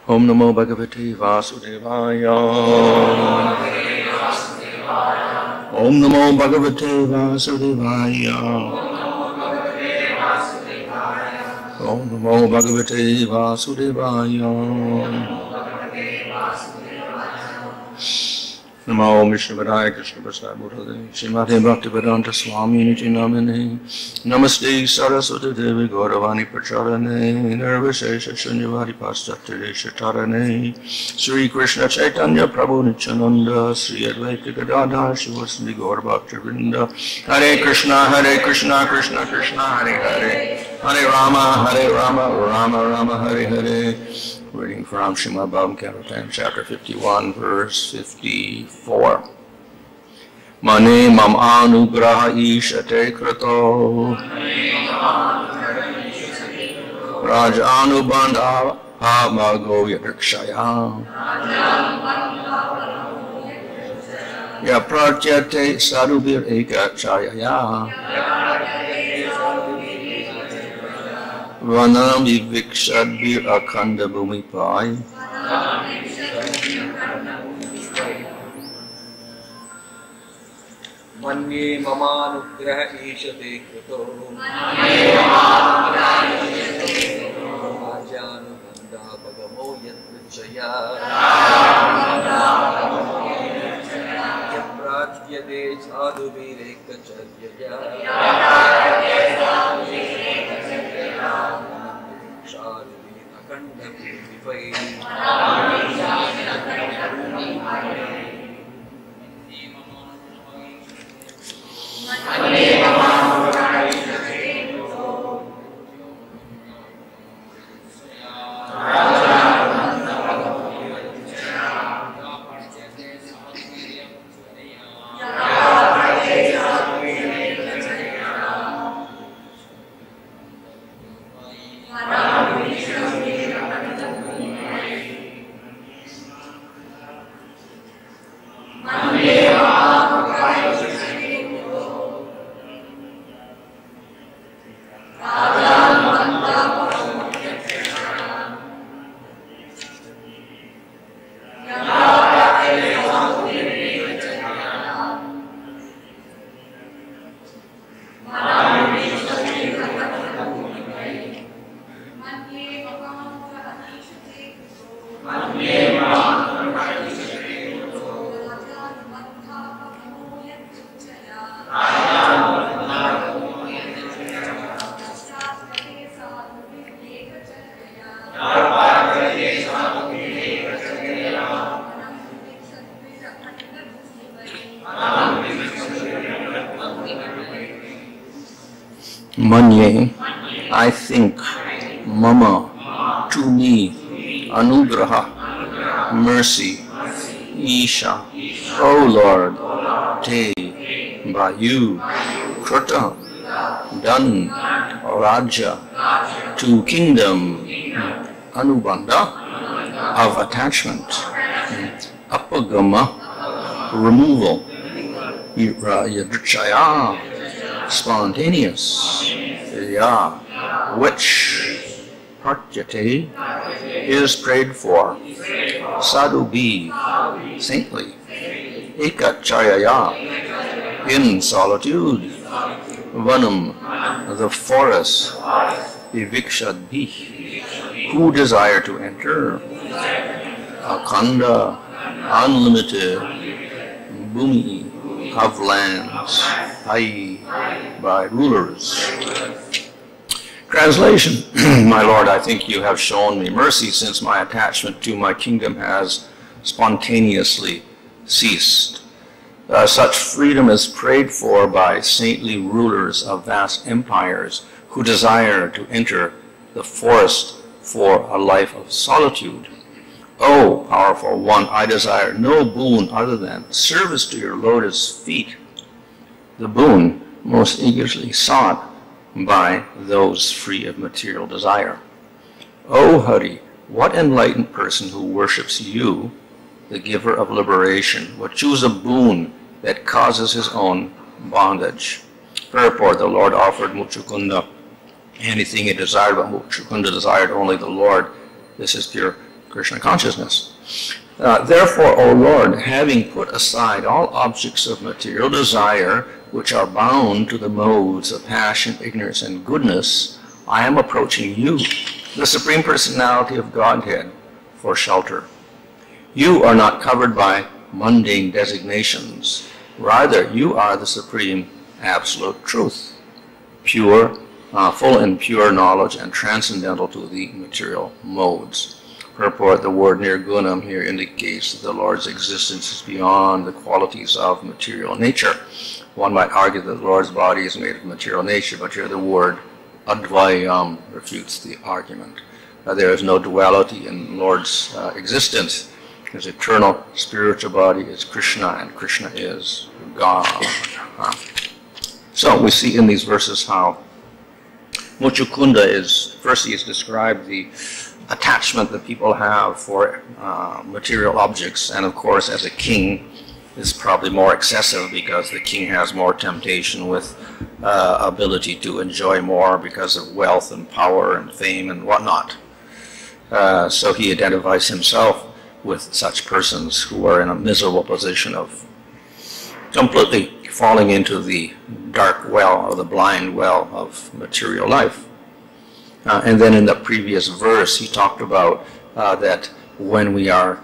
Om Namo Bhagavate Vasudevaya. Om Namo Bhagavate Vasudevaya. Om Namo Bhagavate Vasudevaya. Namo Vishnupadaya Krishna Prasad Buddhade Srimate Bhaktivedanta Swami Niti Namane Namaste Saraswati Devi Gauravani Pracharane Nirvishesha Shunyavadi Pastatire Shatarane Sri Krishna Chaitanya Prabhu Nityananda Sri Advaita Gadadhar Shivasandi Gaur Bhaktivinoda Hare Krishna Krishna Krishna Hare Hare Hare Rama Rama Rama Hare Hare. Reading from Srimad Bhagavatam, chapter 51, verse 54. Mane mam anugraha ishate krato Rajanubandha hamago yadrikshaya Yapratyate sadubir ekachayaya Vanam vivikshadbir akhanda bhumipai Manye mamanugraha ishate krito Ajanubandha bhagamo yadvichaya Yapratyate sadhuvirekacharya Shadvi akanda bhumifai Manye, I think, mama, to me, anugraha, mercy, isha, O Lord, te, by you, krita, done, raja, to kingdom, anubandha, of attachment, apagama, removal, yadrichaya, spontaneous, which pratyate is prayed for, sadhu be, saintly, ekachayaya, in solitude, vanam, the forest, vivikshad be, who desire to enter, akhanda, unlimited, bhumi, of lands, i.e., by rulers. Translation. My Lord, I think you have shown me mercy since my attachment to my kingdom has spontaneously ceased. Such freedom is prayed for by saintly rulers of vast empires who desire to enter the forest for a life of solitude. O powerful one, I desire no boon other than service to your lotus feet, the boon most eagerly sought by those free of material desire. O Hari, what enlightened person who worships you, the giver of liberation, would choose a boon that causes his own bondage? Purport, the Lord offered Muchukunda anything he desired, but Muchukunda desired only the Lord. This is pure Krishna consciousness. Therefore, O Lord, having put aside all objects of material desire, which are bound to the modes of passion, ignorance, and goodness, I am approaching you, the Supreme Personality of Godhead, for shelter. You are not covered by mundane designations. Rather, you are the Supreme Absolute Truth, pure, full and pure knowledge and transcendental to the material modes. Purport, the word nirgunam here indicates that the Lord's existence is beyond the qualities of material nature. One might argue that the Lord's body is made of material nature, but here the word advayam refutes the argument. There is no duality in the Lord's existence. His eternal spiritual body is Krishna, and Krishna is God. So we see in these verses how Muchukunda is, first he has described the attachment that people have for material objects, and of course as a king is probably more excessive because the king has more temptation with ability to enjoy more because of wealth and power and fame and whatnot. So he identifies himself with such persons who are in a miserable position of completely falling into the dark well or the blind well of material life. And then in the previous verse he talked about that when we are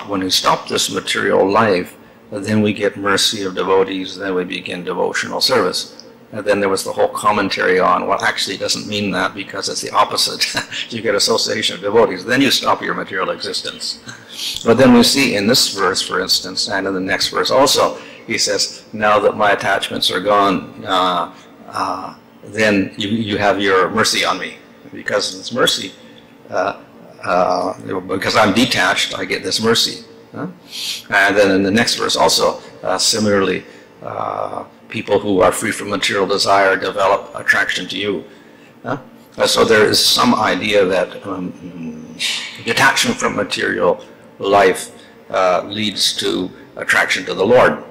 when we stop this material life, then we get mercy of devotees, then we begin devotional service. And then there was the whole commentary on, well, actually it doesn't mean that because it's the opposite. You get association of devotees, then you stop your material existence. But then we see in this verse, for instance, and in the next verse also, he says, now that my attachments are gone, then you have your mercy on me. Because of this mercy, because I'm detached, I get this mercy. And then in the next verse also, similarly, people who are free from material desire develop attraction to you. So there is some idea that detachment from material life leads to attraction to the Lord.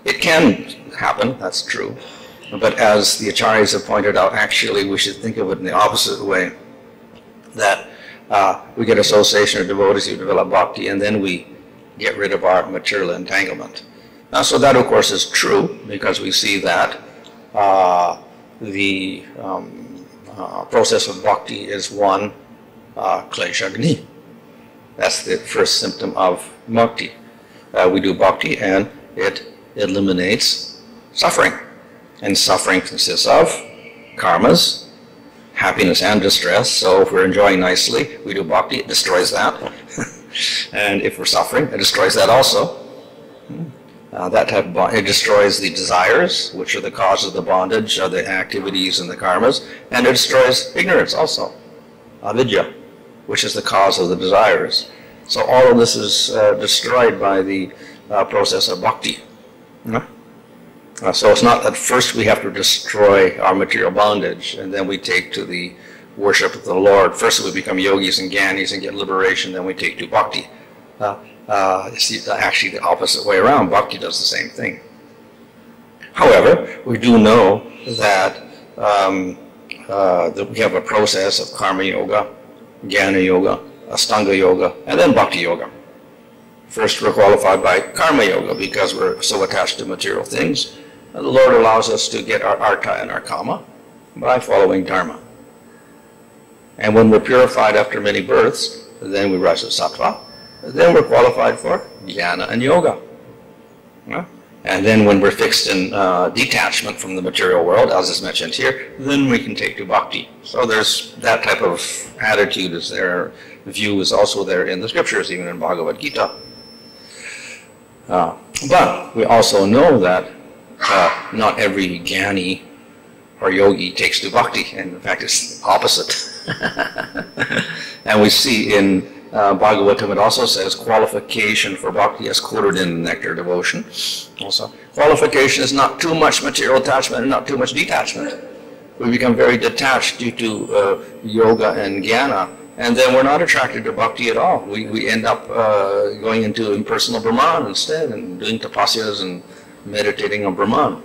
It can happen, that's true. But as the acharyas have pointed out, actually we should think of it in the opposite way, that we get association of devotees who develop bhakti, and then we get rid of our material entanglement. So that, of course, is true, because we see that the process of bhakti is one kleshagni. That's the first symptom of bhakti. We do bhakti and it eliminates suffering. And suffering consists of karmas, happiness and distress. So if we're enjoying nicely, we do bhakti, it destroys that. And if we're suffering, it destroys that also. That type of it destroys the desires, which are the cause of the bondage, of the activities and the karmas, and it destroys ignorance also, avidya, which is the cause of the desires. So all of this is destroyed by the process of bhakti. So it's not that first we have to destroy our material bondage, and then we take to the worship of the Lord. First we become yogis and gyanis and get liberation, then we take to bhakti. It's actually the opposite way around. Bhakti does the same thing. However, we do know that, that we have a process of karma yoga, jnana yoga, astanga yoga, and then bhakti yoga. First, we're qualified by karma yoga because we're so attached to material things. And the Lord allows us to get our artha and our kama by following dharma. And when we're purified after many births, then we rise to sattva. Then we're qualified for jnana and yoga. And then when we're fixed in detachment from the material world, as is mentioned here, then we can take to bhakti. So there's that type of attitude is there, view is also there in the scriptures, even in Bhagavad Gita. But we also know that not every jnani or yogi takes to bhakti, and in fact it's the opposite. And we see in Bhagavatam, it also says qualification for bhakti as quoted in Nectar Devotion. Also, qualification is not too much material attachment and not too much detachment. We become very detached due to yoga and jnana, and then we're not attracted to bhakti at all. We end up going into impersonal Brahman instead and doing tapasyas and meditating on Brahman.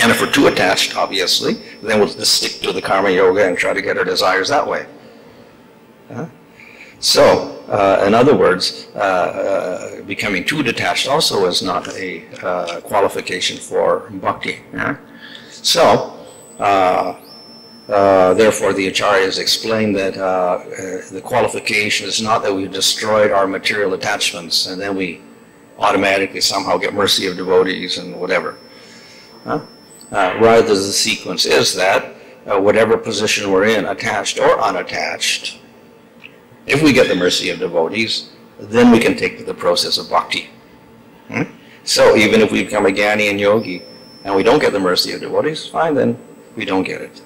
And if we're too attached, obviously, then we'll just stick to the karma yoga and try to get our desires that way. So, in other words, becoming too detached also is not a qualification for bhakti. So, therefore, the acharyas explain that the qualification is not that we've destroyed our material attachments and then we automatically somehow get mercy of devotees and whatever. Rather, the sequence is that whatever position we're in, attached or unattached, if we get the mercy of devotees, then we can take to the process of bhakti. So even if we become a jnani and yogi and we don't get the mercy of devotees, fine, then we don't get it.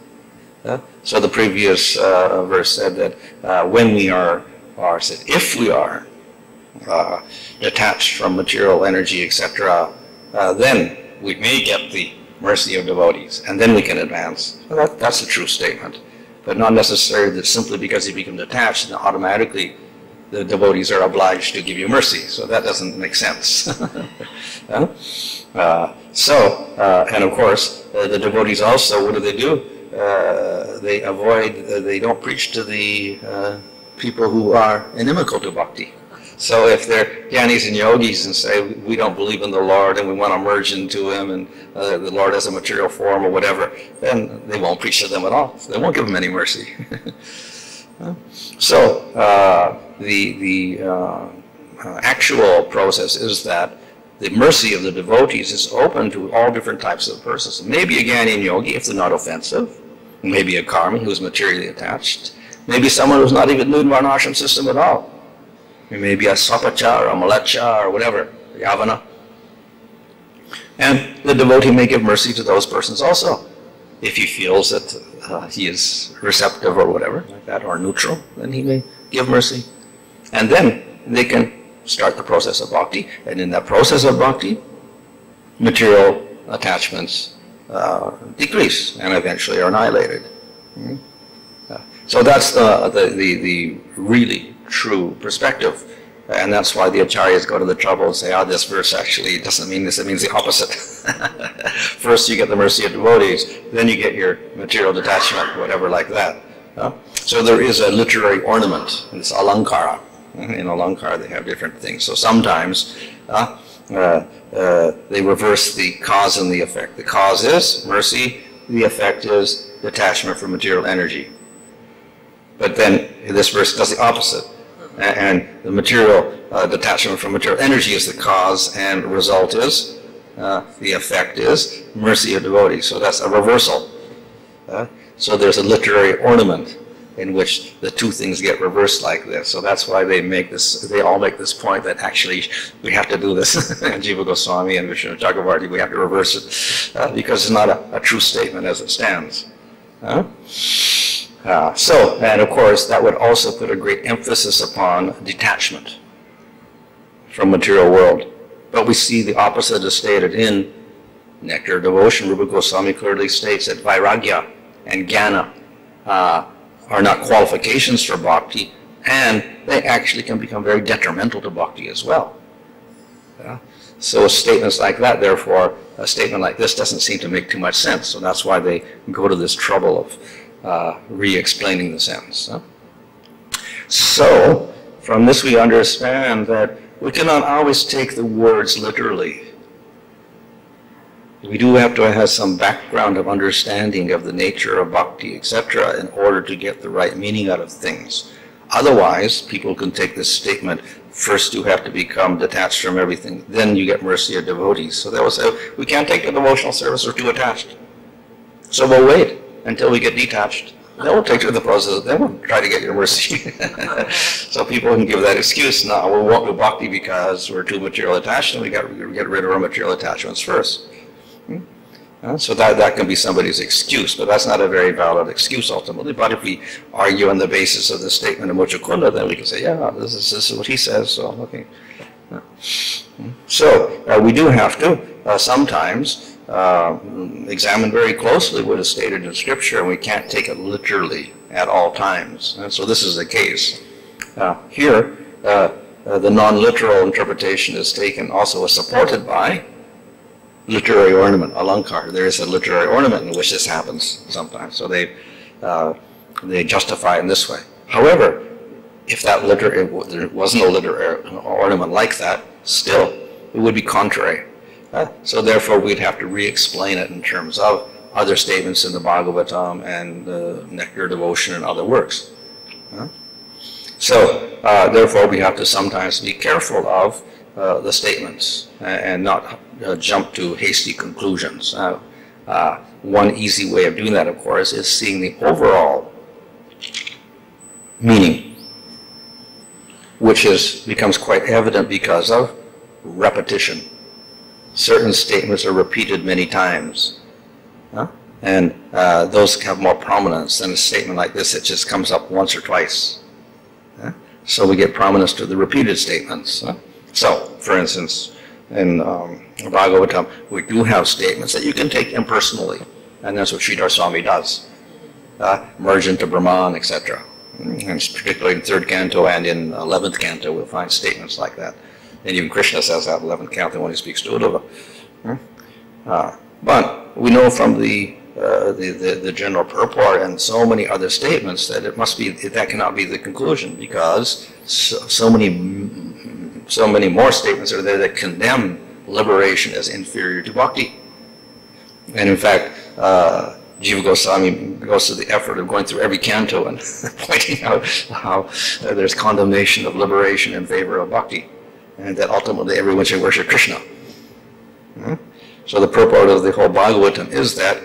So the previous verse said that when we are said, if we are detached from material energy, etc., then we may get the mercy of devotees, and then we can advance. So that's a true statement, but not necessarily that simply because you become detached, then automatically the devotees are obliged to give you mercy. So that doesn't make sense. And of course, the devotees also, what do? They avoid, they don't preach to the people who are inimical to bhakti. So if they're jnanis and yogis and say, we don't believe in the Lord and we want to merge into Him and the Lord has a material form or whatever, then they won't preach to them at all. So they won't give them any mercy. So the actual process is that the mercy of the devotees is open to all different types of persons. Maybe a jnani and yogi if they're not offensive. Maybe a karmi who's materially attached. Maybe someone who's not even new in varnashram system at all. Maybe a sapacha or a malacha or whatever, yavana. And the devotee may give mercy to those persons also. If he feels that he is receptive or whatever, like that, or neutral, then he may give mercy. And then they can start the process of bhakti. And in that process of bhakti, material attachments decrease and eventually are annihilated. So that's the really true perspective. And that's why the acharyas go to the trouble and say, this verse actually doesn't mean this, it means the opposite. First you get the mercy of devotees, then you get your material detachment, whatever like that. So there is a literary ornament, and it's alankara. In alankara they have different things. So sometimes they reverse the cause and the effect. The cause is mercy, the effect is detachment from material energy. But then this verse does the opposite. And the material detachment from material energy is the cause, and the result is, the effect is mercy of devotees. So that's a reversal. So there's a literary ornament in which the two things get reversed like this. So that's why they all make this point that actually we have to do this. Jiva Goswami and Vishnu Chakravarti, we have to reverse it because it's not a true statement as it stands. And of course, that would also put a great emphasis upon detachment from material world. But we see the opposite is stated in Nectar of Devotion. Rupa Goswami clearly states that vairagya and jnana are not qualifications for bhakti, and they actually can become very detrimental to bhakti as well. So statements like that, therefore, a statement like this doesn't seem to make too much sense. So that's why they go to this trouble of re-explaining the sentence. So, from this we understand that we cannot always take the words literally. We do have to have some background of understanding of the nature of bhakti, etc., in order to get the right meaning out of things. Otherwise, people can take this statement, first you have to become detached from everything, then you get mercy of devotees. So they will say, we can't take the devotional service, we're too attached. So we'll wait until we get detached. Then we'll take to the process, then we'll try to get your mercy. So people can give that excuse, no, we won't do bhakti because we're too material attached and we got to get rid of our material attachments first. So that can be somebody's excuse, but that's not a very valid excuse ultimately. But if we argue on the basis of the statement of Mochakunda, then we can say, yeah, this is what he says, so okay. So we do have to sometimes examine very closely what is stated in Scripture, and we can't take it literally at all times. And so this is the case. Here, the non-literal interpretation is taken also as supported by literary ornament, alankar. There is a literary ornament in which this happens sometimes. So they justify it in this way. However, if there wasn't a literary ornament like that, still it would be contrary. So therefore we'd have to re-explain it in terms of other statements in the Bhagavatam and the Nectar Devotion and other works. So therefore we have to sometimes be careful of the statements and not jump to hasty conclusions. One easy way of doing that, of course, is seeing the overall meaning, which becomes quite evident because of repetition. Certain statements are repeated many times, and those have more prominence than a statement like this that just comes up once or twice. So we get prominence to the repeated statements. So, for instance, in Bhagavatam, we do have statements that you can take impersonally, and that's what Sridhar Swami does. Merge into Brahman, etc. And particularly in 3rd canto and in 11th canto, we'll find statements like that. And even Krishna says that in 11th canto when he speaks to Uddhava. But we know from the general purport and so many other statements that that cannot be the conclusion, because so many more statements are there that condemn liberation as inferior to bhakti. And in fact, Jiva Goswami goes to the effort of going through every canto and pointing out how there's condemnation of liberation in favor of bhakti, and that ultimately everyone should worship Krishna. So the purport of the whole Bhagavatam is that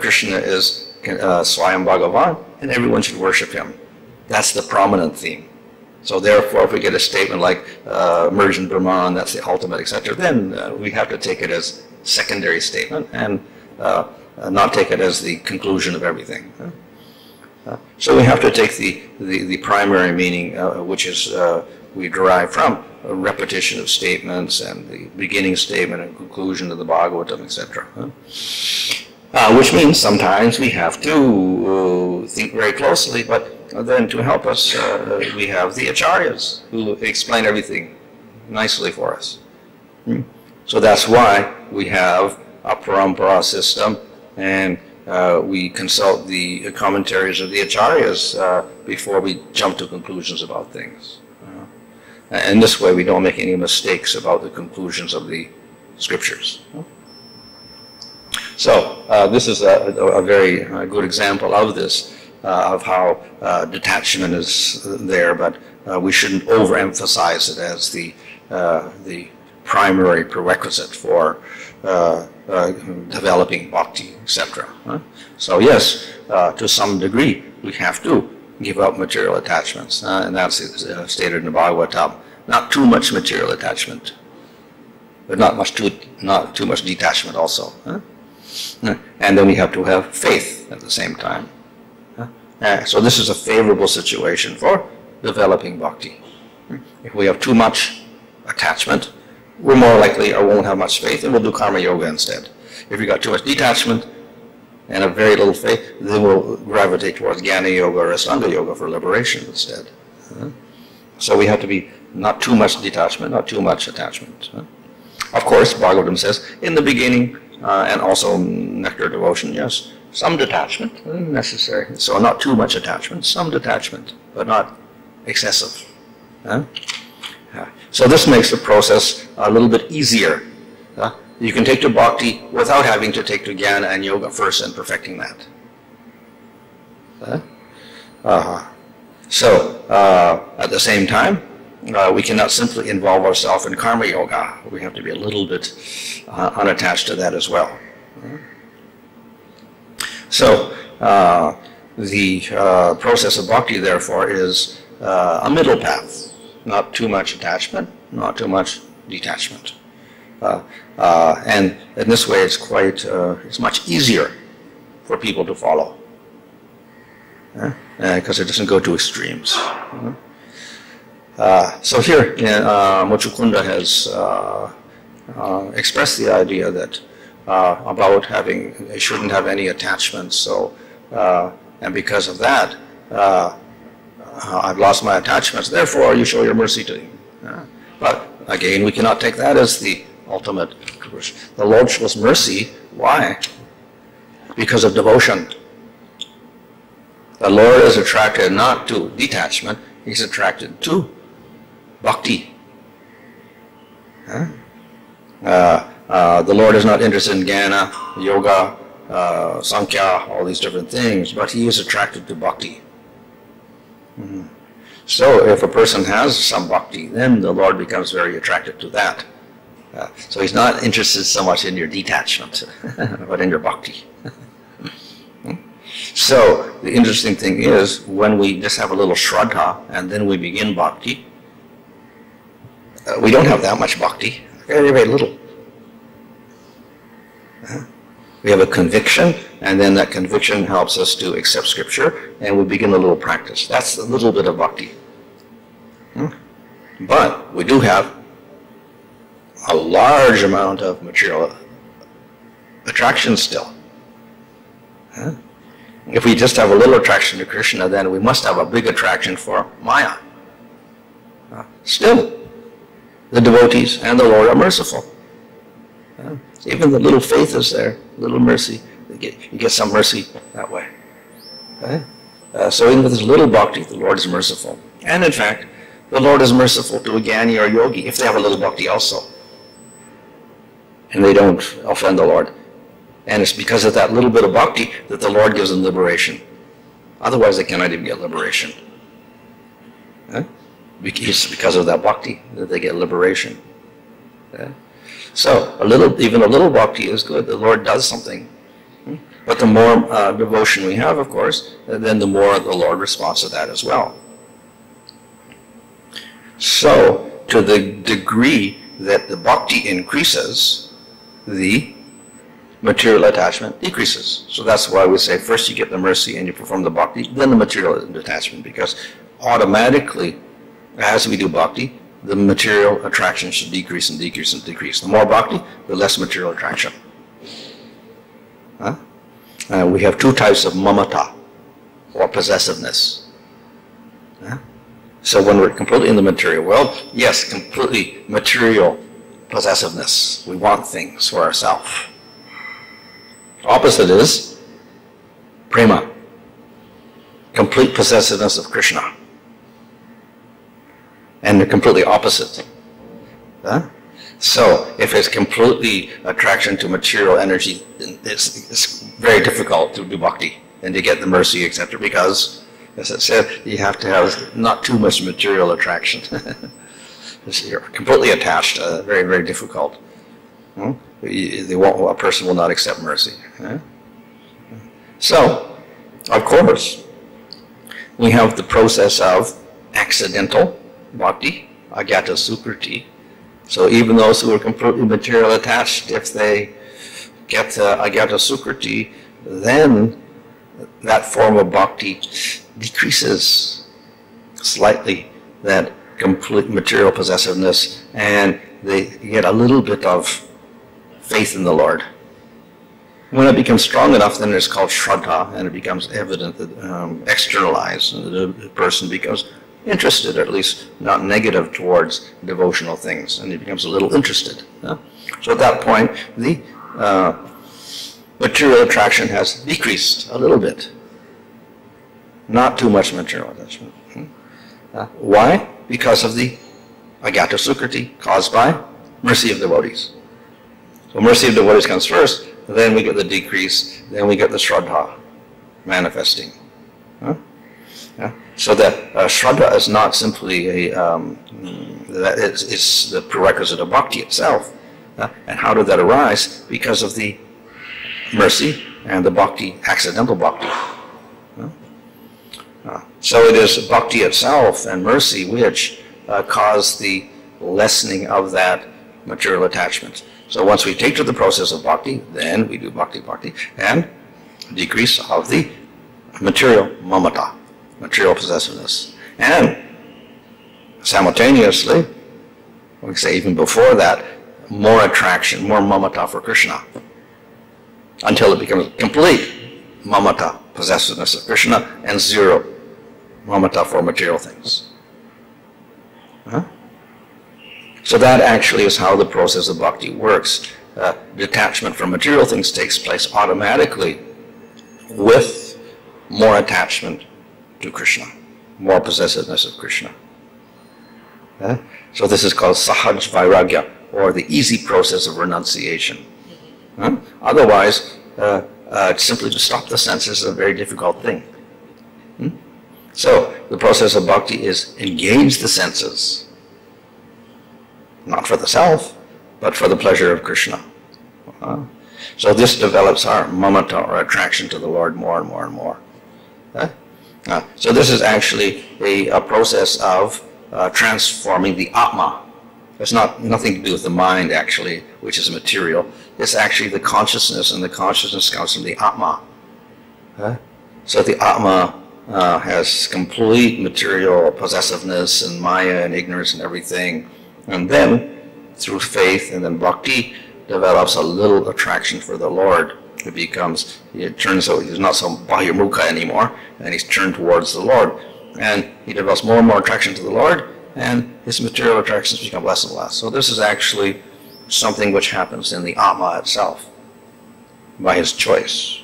Krishna is Swayam Bhagavan, and everyone should worship him. That's the prominent theme. So therefore, if we get a statement like merge in Brahman, that's the ultimate, etc., then we have to take it as secondary statement and not take it as the conclusion of everything. So we have to take the primary meaning, which is we derive from a repetition of statements and the beginning statement and conclusion of the Bhagavatam, etc. Which means sometimes we have to think very closely, but then to help us, we have the acharyas who explain everything nicely for us. So that's why we have a parampara system, and we consult the commentaries of the acharyas before we jump to conclusions about things. And this way we don't make any mistakes about the conclusions of the scriptures. So this is a very good example of this, of how detachment is there, but we shouldn't overemphasize it as the primary prerequisite for developing bhakti, etc. So yes, to some degree, we have to give up material attachments, and that's stated in the Bhagavatam. Not too much material attachment, but not too much detachment also. And then we have to have faith at the same time. So this is a favorable situation for developing bhakti. If we have too much attachment, we're more likely or won't have much faith, and we'll do karma yoga instead. If we got too much detachment and a very little faith, then we'll gravitate towards jnana yoga or ashtanga yoga for liberation instead. So we have to be not too much detachment, not too much attachment. Of course, Bhagavatam says, in the beginning, and also nectar devotion, yes, some detachment necessary. So not too much attachment, some detachment, but not excessive. So this makes the process a little bit easier. You can take to bhakti without having to take to jnana and yoga first and perfecting that. So at the same time, we cannot simply involve ourselves in karma yoga. We have to be a little bit unattached to that as well. So the process of bhakti, therefore, is a middle path. Not too much attachment, not too much detachment. And in this way, it's much easier for people to follow, because it doesn't go to extremes. So here, Mochukunda has expressed the idea that about they shouldn't have any attachments. So, and because of that, I've lost my attachments. Therefore, you show your mercy to me. But again, we cannot take that as the ultimate. The Lord shows mercy. Why? Because of devotion. The Lord is attracted not to detachment, he's attracted to bhakti. Huh? The Lord is not interested in jnana, yoga, sankhya, all these different things, but he is attracted to bhakti. Mm-hmm. So if a person has some bhakti, then the Lord becomes very attracted to that. So he's not interested so much in your detachment, but in your bhakti. So the interesting thing is, when we just have a little shraddha and then we begin bhakti, we don't have that much bhakti, very, very little. We have a conviction, and then that conviction helps us to accept scripture, and we begin a little practice. That's a little bit of bhakti. But we do have a large amount of material attraction still. If we just have a little attraction to Krishna, then we must have a big attraction for Maya. Still, the devotees and the Lord are merciful. Even the little faith is there, little mercy. You get some mercy that way. So even with this little bhakti, the Lord is merciful. And in fact, the Lord is merciful to a jnani or a yogi if they have a little bhakti also. And they don't offend the Lord. And it's because of that little bit of bhakti that the Lord gives them liberation. Otherwise, they cannot even get liberation. It's because of that bhakti that they get liberation. So even a little bhakti is good. The Lord does something. But the more devotion we have, of course, then the more the Lord responds to that as well. So to the degree that the bhakti increases, the material attachment decreases. So that's why we say first you get the mercy and you perform the bhakti, then the material detachment, because automatically, as we do bhakti, the material attraction should decrease and decrease and decrease. The more bhakti, the less material attraction. We have two types of mamata, or possessiveness. So when we're completely in the material world, yes, completely material possessiveness. We want things for ourselves. Opposite is prema, complete possessiveness of Krishna. And they're completely opposite. So if it's completely attraction to material energy, it's very difficult to do bhakti and to get the mercy, etc. Because, as I said, you have to have not too much material attraction. You're completely attached, very, very difficult. A person will not accept mercy. So, of course, we have the process of accidental bhakti, agyata sukriti. So even those who are completely material attached, if they get agyata sukriti, then that form of bhakti decreases slightly, that complete material possessiveness, and they get a little bit of faith in the Lord. When it becomes strong enough, then it's called shraddha, and it becomes evident, that externalized, and the person becomes interested, or at least not negative towards devotional things, and he becomes a little interested. So at that point, the material attraction has decreased a little bit. Not too much material attachment. Why? Because of the agyata sukriti caused by mercy of devotees. So mercy of devotees comes first, then we get the decrease, then we get the shraddha manifesting. So that shraddha is not simply it's the prerequisite of bhakti itself. And how did that arise? Because of the mercy and the bhakti, accidental bhakti. So it is bhakti itself and mercy which cause the lessening of that material attachment. So once we take to the process of bhakti, then we do bhakti, and decrease of the material mamata, material possessiveness. And simultaneously, we say even before that, more attraction, more mamata for Krishna, until it becomes complete mamata, possessiveness of Krishna, and zero mamata for material things. So that actually is how the process of bhakti works. Detachment from material things takes place automatically with more attachment to Krishna, more possessiveness of Krishna. So this is called sahaj vairagya, or the easy process of renunciation. Otherwise, simply to stop the senses is a very difficult thing. So the process of bhakti is engage the senses, not for the self, but for the pleasure of Krishna. So this develops our mamata, or attraction to the Lord, more and more and more. So this is actually a process of transforming the atma. It's nothing to do with the mind, actually, which is material. It's actually the consciousness, and the consciousness comes from the atma. So the atma has complete material possessiveness and maya and ignorance and everything. And then, through faith and then bhakti, develops a little attraction for the Lord. It turns out he's not so bahirmukha anymore, and he's turned towards the Lord. And he develops more and more attraction to the Lord, and his material attractions become less and less. So this is actually something which happens in the Atma itself, by his choice.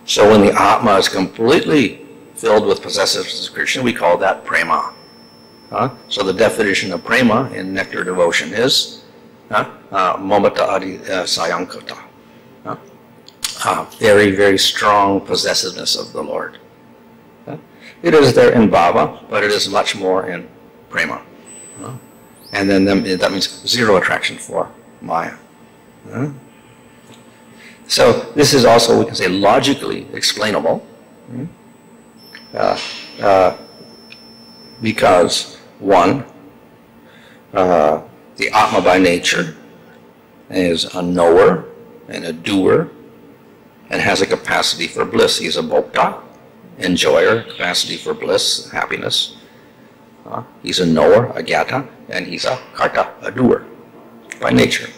So when the Atma is completely filled with possessiveness of Krishna, we call that prema. So the definition of prema in nectar devotion is momata adi sayankata. Very, very strong possessiveness of the Lord. It is there in bhava, but it is much more in prema. And then that means zero attraction for maya. So this is also, we can say, logically explainable. Because, one, the Atma by nature is a knower and a doer, and has a capacity for bliss. He's a bhokta, enjoyer, capacity for bliss, happiness. He's a knower, a gyata, and he's a karta, a doer, by nature.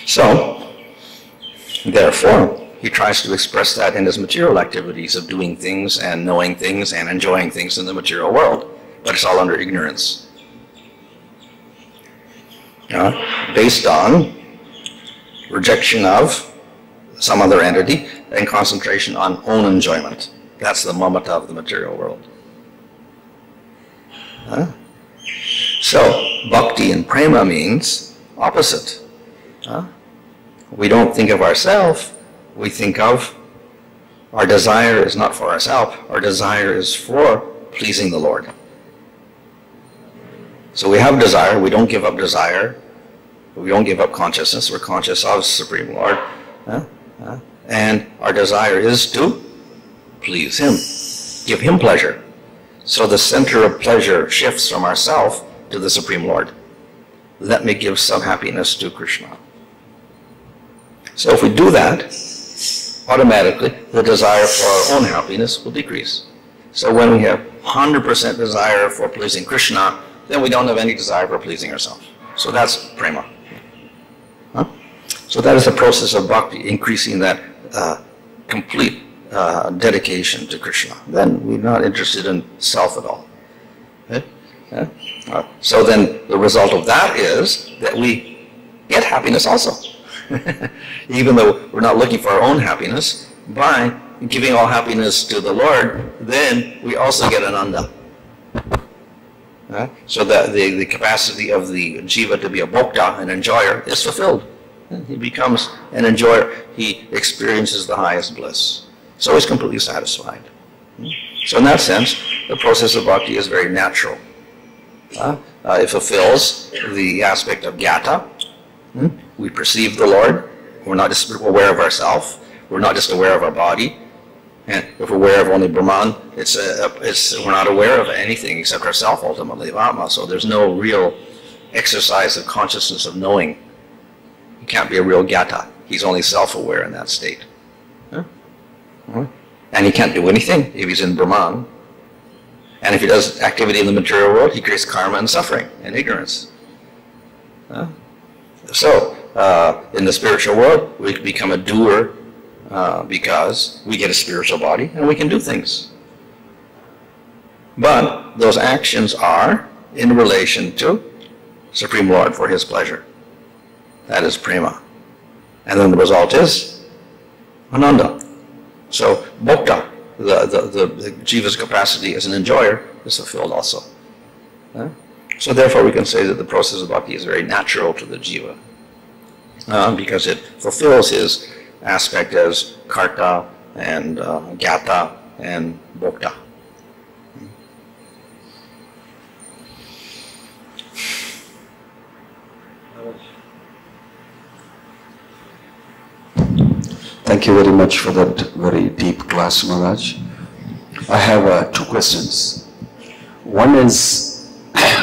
So, therefore, he tries to express that in his material activities of doing things and knowing things and enjoying things in the material world. But it's all under ignorance. Based on rejection of some other entity and concentration on own enjoyment. That's the mamata of the material world. So, bhakti and prema means opposite. We don't think of ourselves, we think of our desire is not for ourselves, our desire is for pleasing the Lord. So we have desire, we don't give up desire, we don't give up consciousness, we're conscious of Supreme Lord. And our desire is to please Him, give Him pleasure. So the center of pleasure shifts from ourself to the Supreme Lord. Let me give some happiness to Krishna. So if we do that, automatically the desire for our own happiness will decrease. So when we have 100% desire for pleasing Krishna, then we don't have any desire for pleasing ourselves. So that's prema. So that is the process of bhakti, increasing that complete dedication to Krishna. Then we're not interested in self at all. So then the result of that is that we get happiness also. Even though we're not looking for our own happiness, by giving all happiness to the Lord, then we also get ananda. So that the capacity of the jiva to be a bhokta, an enjoyer, is fulfilled. He becomes an enjoyer. He experiences the highest bliss. So he's completely satisfied. So in that sense, the process of bhakti is very natural. It fulfills the aspect of gyata. We perceive the Lord. We're not just aware of ourselves. We're not just aware of our body. And if we're aware of only Brahman, we're not aware of anything except ourself, ultimately, of Atma. So there's no real exercise of consciousness of knowing. He can't be a real gyata. He's only self-aware in that state. And he can't do anything if he's in Brahman. And if he does activity in the material world, he creates karma and suffering and ignorance. So, in the spiritual world, we become a doer because we get a spiritual body and we can do things. But those actions are in relation to Supreme Lord for His pleasure. That is prema. And then the result is ananda. So bhokta, the jiva's capacity as an enjoyer, is fulfilled also. So therefore we can say that the process of bhakti is very natural to the jiva, because it fulfills his aspect as karta and gyata and bhokta. Thank you very much for that very deep class, Maharaj. I have two questions. One is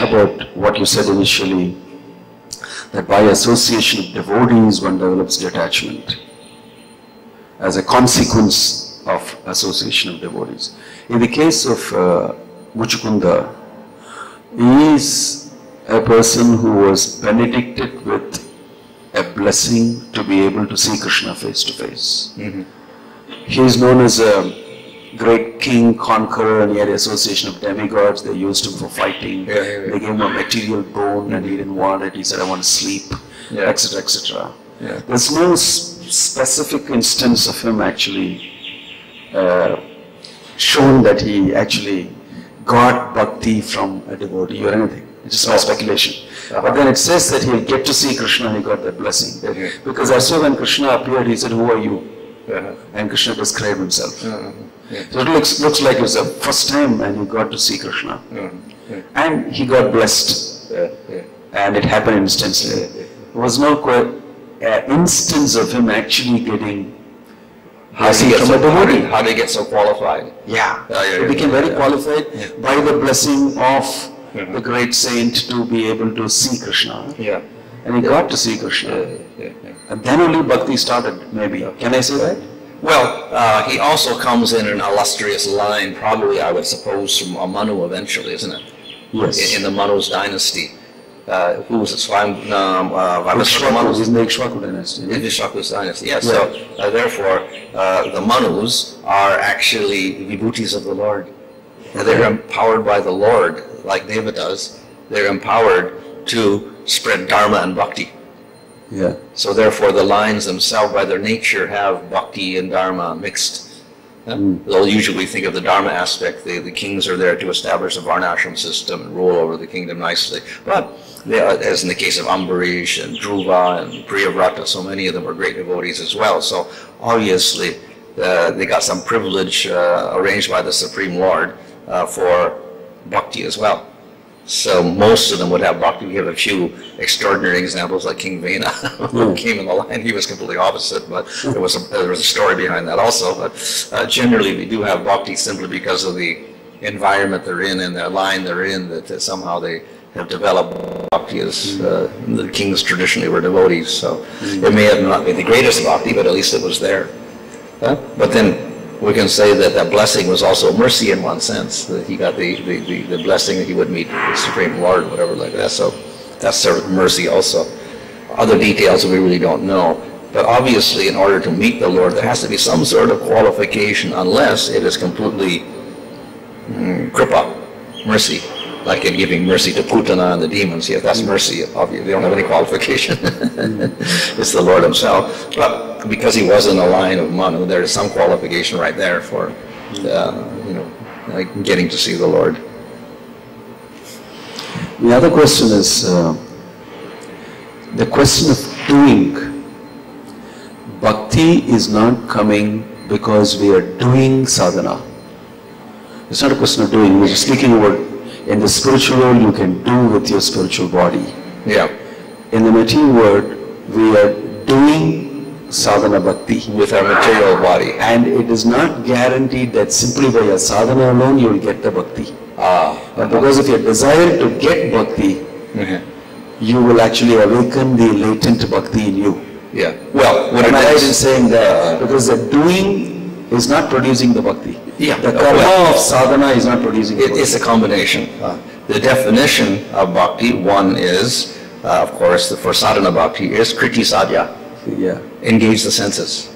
about what you said initially, that by association of devotees one develops detachment as a consequence of association of devotees. In the case of Muchukunda, he is a person who was benedicted with a blessing to be able to see Krishna face to face. He is known as a great king, conqueror, and he had association of demigods. They used him for fighting. They gave him a material bone and he didn't want it. He said, I want to sleep, etc., etc. There's no specific instance of him actually shown that he actually got bhakti from a devotee or anything. It's just my speculation. But then it says that he'll get to see Krishna and he got that blessing. Because that's why when Krishna appeared, he said, who are you? And Krishna described himself. So it looks like it was the first time and he got to see Krishna. And he got blessed. And it happened instantly. There was no instance of him actually getting blessing from a devotee. How did he get so qualified? He became very qualified by the blessing of the great saint to be able to see Krishna. And he got to see Krishna. And then only bhakti started, maybe. Can I say that? Well, he also comes in an illustrious line, probably I would suppose from Manu eventually, isn't it? Yes. In the Manu's dynasty. Who was it? Ikshvaku, in the Ikshvaku dynasty. In the Ikshvaku's dynasty, yes. So, therefore, the Manus are actually vibhutis of the Lord. They're empowered by the Lord, like Deva does. They're empowered to spread Dharma and Bhakti. So therefore the lines themselves by their nature have Bhakti and Dharma mixed. They'll usually think of the Dharma aspect. The kings are there to establish a Varnashram system and rule over the kingdom nicely. But as in the case of Ambarish and Dhruva and Priyavrata, so many of them were great devotees as well. So obviously they got some privilege arranged by the Supreme Lord for Bhakti as well. So most of them would have Bhakti. We have a few extraordinary examples like King Vena, who came in the line. He was completely opposite, but there was a story behind that also. But generally we do have Bhakti simply because of the environment they're in and the line they're in, that somehow they have developed Bhakti as the kings traditionally were devotees. So it may have not been the greatest Bhakti, but at least it was there. But then we can say that that blessing was also mercy in one sense, that he got the blessing that he would meet the Supreme Lord, whatever like that. So that's sort of mercy also. Other details we really don't know. But obviously in order to meet the Lord, there has to be some sort of qualification, unless it is completely kripa, mercy. Like in giving mercy to Putana and the demons. Yes, that's mercy. Obviously, they don't have any qualification. It's the Lord himself. But because he was in a line of Manu, there is some qualification right there for, like getting to see the Lord. The other question is the question of doing. Bhakti is not coming because we are doing sadhana. It's not a question of doing. We're speaking about in the spiritual world, you can do with your spiritual body. In the material world, we are doing sadhana bhakti with our material body. And it is not guaranteed that simply by your sadhana alone you will get the bhakti. Because if you desire to get bhakti, you will actually awaken the latent bhakti in you. Well, what am I right in saying that? Because the doing is not producing the bhakti. The karma of sadhana is not producing the bhakti. It's a combination. The definition of bhakti, one is, of course, for sadhana bhakti is kriti sadhya. Engage the senses.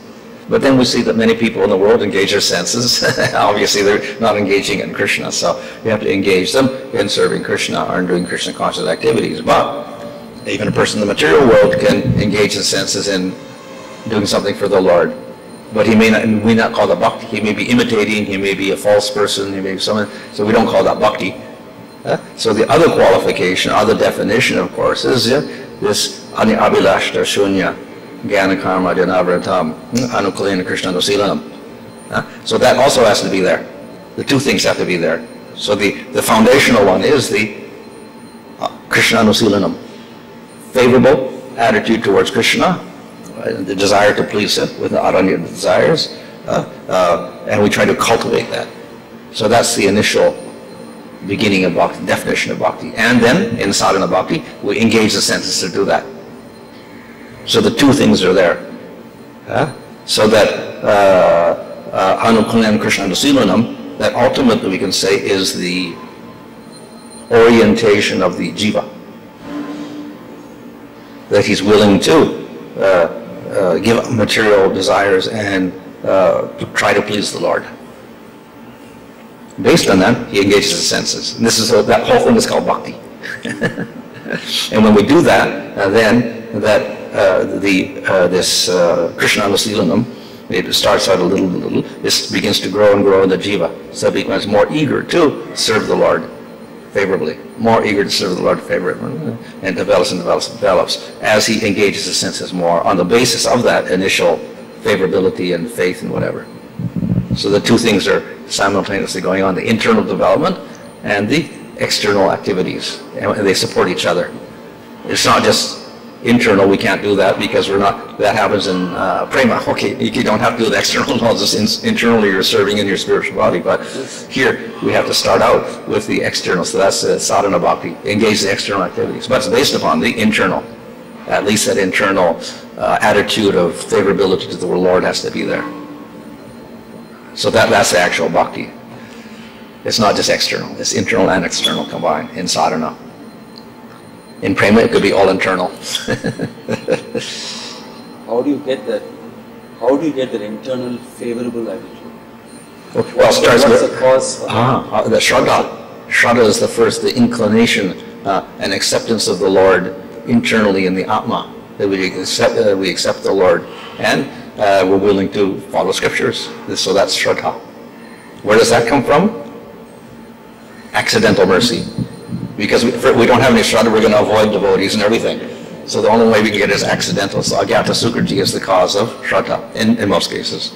But then we see that many people in the world engage their senses. Obviously, they're not engaging in Krishna, so you have to engage them in serving Krishna or in doing Krishna conscious activities. But even a person in the material world can engage the senses in doing something for the Lord. but he may not call that bhakti. He may be imitating, he may be a false person, he may be someone, so we don't call that bhakti. So the other qualification, other definition, of course, is this ani-abhilashta shunya jnana karma janavratam anukulena krishna nusilanam. So that also has to be there. The two things have to be there. So the foundational one is the Krishna Anusilanam. Favorable attitude towards Krishna, the desire to please him with the aranya desires, and we try to cultivate that. So that's the initial beginning of bhakti, definition of bhakti. And then in sadhana bhakti, we engage the senses to do that. So the two things are there. So that Anukulena Krishna Anusilanam, that ultimately we can say is the orientation of the jiva. That he's willing to give up material desires and try to please the Lord. Based on that, he engages the senses. And this is that whole thing is called bhakti. And when we do that, then that this Krishna Anusilanam, it starts out a little, this begins to grow and grow in the jiva. So it becomes more eager to serve the Lord favorably, more eager to serve the Lord favorably, and develops as he engages the senses more on the basis of that initial favorability and faith and whatever. So the two things are simultaneously going on, the internal development and the external activities, and they support each other. It's not just internal, we can't do that because we're not, that happens in prema. Okay, you don't have to do the external, no, just internally you're serving in your spiritual body, but here we have to start out with the external, so that's sadhana bhakti, engage the external activities, but it's based upon the internal, at least that internal attitude of favorability to the Lord has to be there. So that's the actual bhakti. It's not just external, it's internal and external combined in sadhana. In prema, it could be all internal. How do you get that? How do you get that internal favorable attitude? Well, it starts What's with the cause? the shraddha. Shraddha is the first, the inclination and acceptance of the Lord internally in the Atma. That we accept the Lord, and we're willing to follow scriptures. So that's shraddha. Where does that come from? Accidental mercy. Because we don't have any shraddha, we're going to avoid devotees and everything. So the only way we can get is accidental. So agata sukriti is the cause of shraddha in most cases.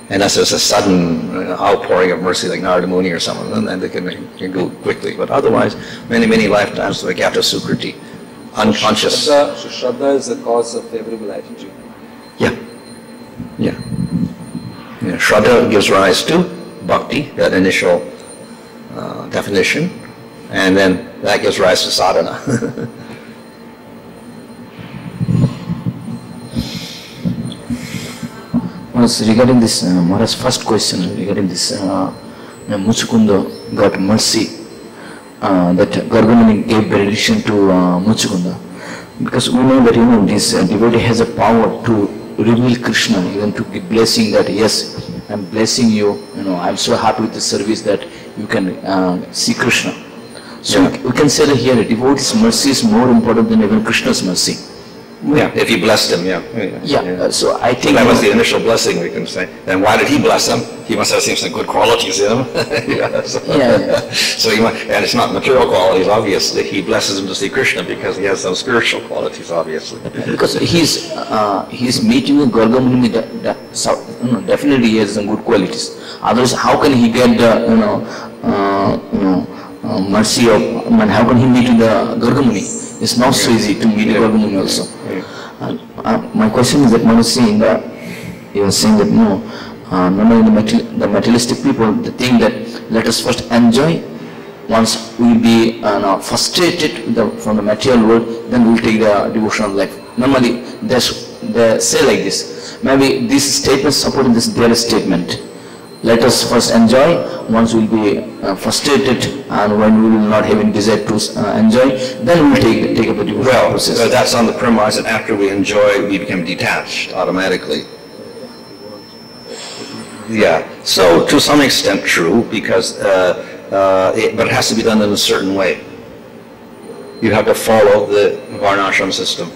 Unless there's a sudden outpouring of mercy like Narada Muni or someone, and then they can go quickly. But otherwise, many lifetimes of agata sukriti, unconscious. So shraddha is the cause of favorable attitude. Yeah. Shraddha gives rise to bhakti, that initial definition. And then that gives rise to sadhana. Regarding this, Maharaj's first question regarding this, Muchukunda got mercy, that Gargamuni gave benediction to Muchukunda. Because we know that, this devotee has a power to reveal Krishna, even to give blessing that, yes, I'm blessing you, I'm so happy with the service that you can see Krishna. So we can say that here, a devotee's mercy is more important than even Krishna's mercy. Yeah, if he blessed him, So I think that was the initial blessing, we can say. Then why did he bless him? He must have seen some good qualities in him. So and it's not material qualities, obviously. He blesses him to see Krishna because he has some spiritual qualities, obviously. Because he's meeting with Gargamuni, definitely he has some good qualities. Otherwise, how can he get the mercy of, how can he meet with the Gargamuni? It's not so easy to meet Gargamuni also. My question is that one is saying that, you are saying that normally the materialistic people, they think that let us first enjoy, once we be frustrated from the material world, then we will take the devotional life. Normally they say like this. Maybe this statement supporting this their statement. Let us first enjoy, once we will be frustrated and when we will not have any desire to enjoy, then we will take up the devotional process. Well, that's on the premise that after we enjoy, we become detached automatically. Yeah, so to some extent true, because, but it has to be done in a certain way. You have to follow the varnashram system.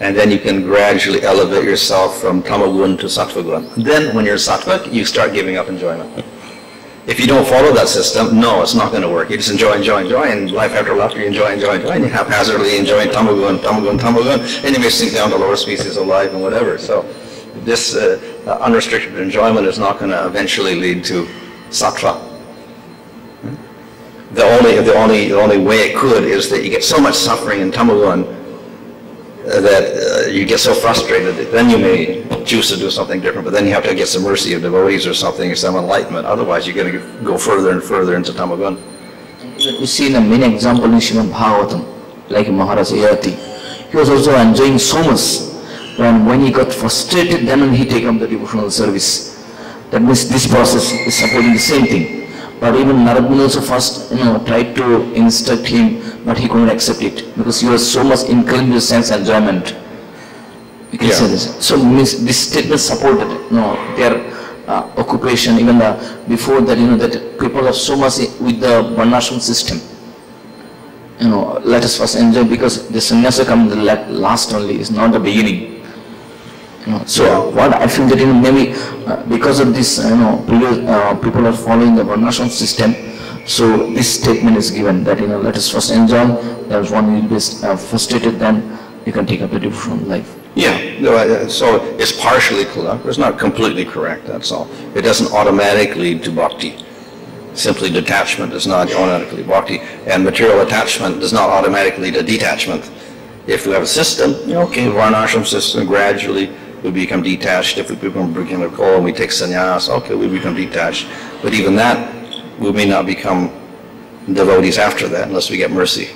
And then you can gradually elevate yourself from tamagun to sattvagun. Then when you're sattvic, you start giving up enjoyment. If you don't follow that system, no, it's not going to work. You just enjoy, and life after life you enjoy, and you haphazardly enjoy tamagun, and you may sink down to lower species of life and whatever. So this unrestricted enjoyment is not going to eventually lead to sattva. The only way it could is that you get so much suffering in tamagun that you get so frustrated that then you may choose to do something different, but then you have to get some mercy of devotees or something, some enlightenment. Otherwise, you're going to go further and further into tamagun. We see in a many example in Srimad Bhagavatam, like Maharaj Ayati. He was also enjoying so much, and when he got frustrated, then he take up the devotional service. That means this process is supporting the same thing. But even Narad also first, tried to instruct him, but he couldn't accept it because he was so much inclined to sense enjoyment. You can say this. So means this statement supported, their occupation. Even before that, that people are so much with the varnashram system. Let us first enjoy because the sannyasa comes the last only. It's not the beginning. So what I feel that maybe because of this, people are following the varnashram system. So this statement is given that let us first enjoy. There's one will be frustrated, then you can take up the devotional life. Yeah, so it's partially correct. It's not completely correct. That's all. It doesn't automatically lead to bhakti. Simply detachment does not automatically bhakti, and material attachment does not automatically lead to detachment. If we have a system, varnashram system, gradually we become detached. If we become beginner and we take sannyas, we become detached. But even that, we may not become devotees after that unless we get mercy.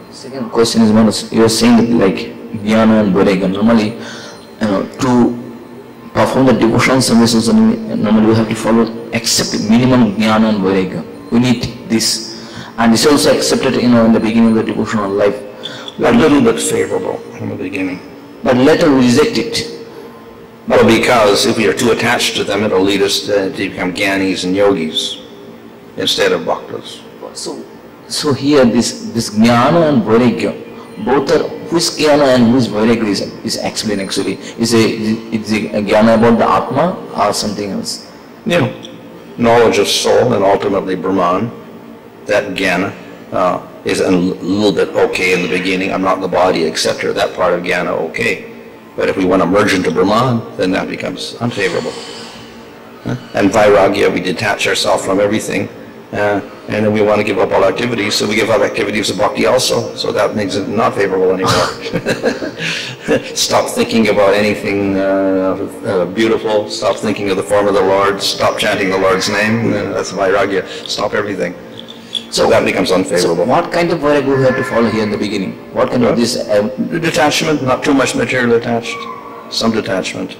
Second question is, Manus, you are saying that like jnana and vairagya, normally, to perform the devotional services, normally we have to follow, accept minimum jnana and vairagya. We need this. And this is also accepted, in the beginning of the devotional life. A little bit favorable in the beginning. But later we reject it. Well, because if we are too attached to them, it'll lead us to become jnanis and yogis instead of bhaktas. So here this jnana and vairagya, both are, which jnana and which vairagya is explained actually. Is a jnana about the Atma or something else? Yeah. Knowledge of soul and ultimately Brahman, that jnana is a little bit okay in the beginning. I'm not the body, etc. That part of jnana okay. But if we want to merge into Brahman, then that becomes unfavorable. And vairagya, we detach ourselves from everything. And then we want to give up all activities, so we give up activities of bhakti also. So that makes it not favorable anymore. Stop thinking about anything beautiful. Stop thinking of the form of the Lord. Stop chanting the Lord's name. That's vairagya. Stop everything. So that becomes unfavorable. So what kind of vairagya we have to follow here in the beginning? What kind of this? Detachment, not too much material attached. Some detachment.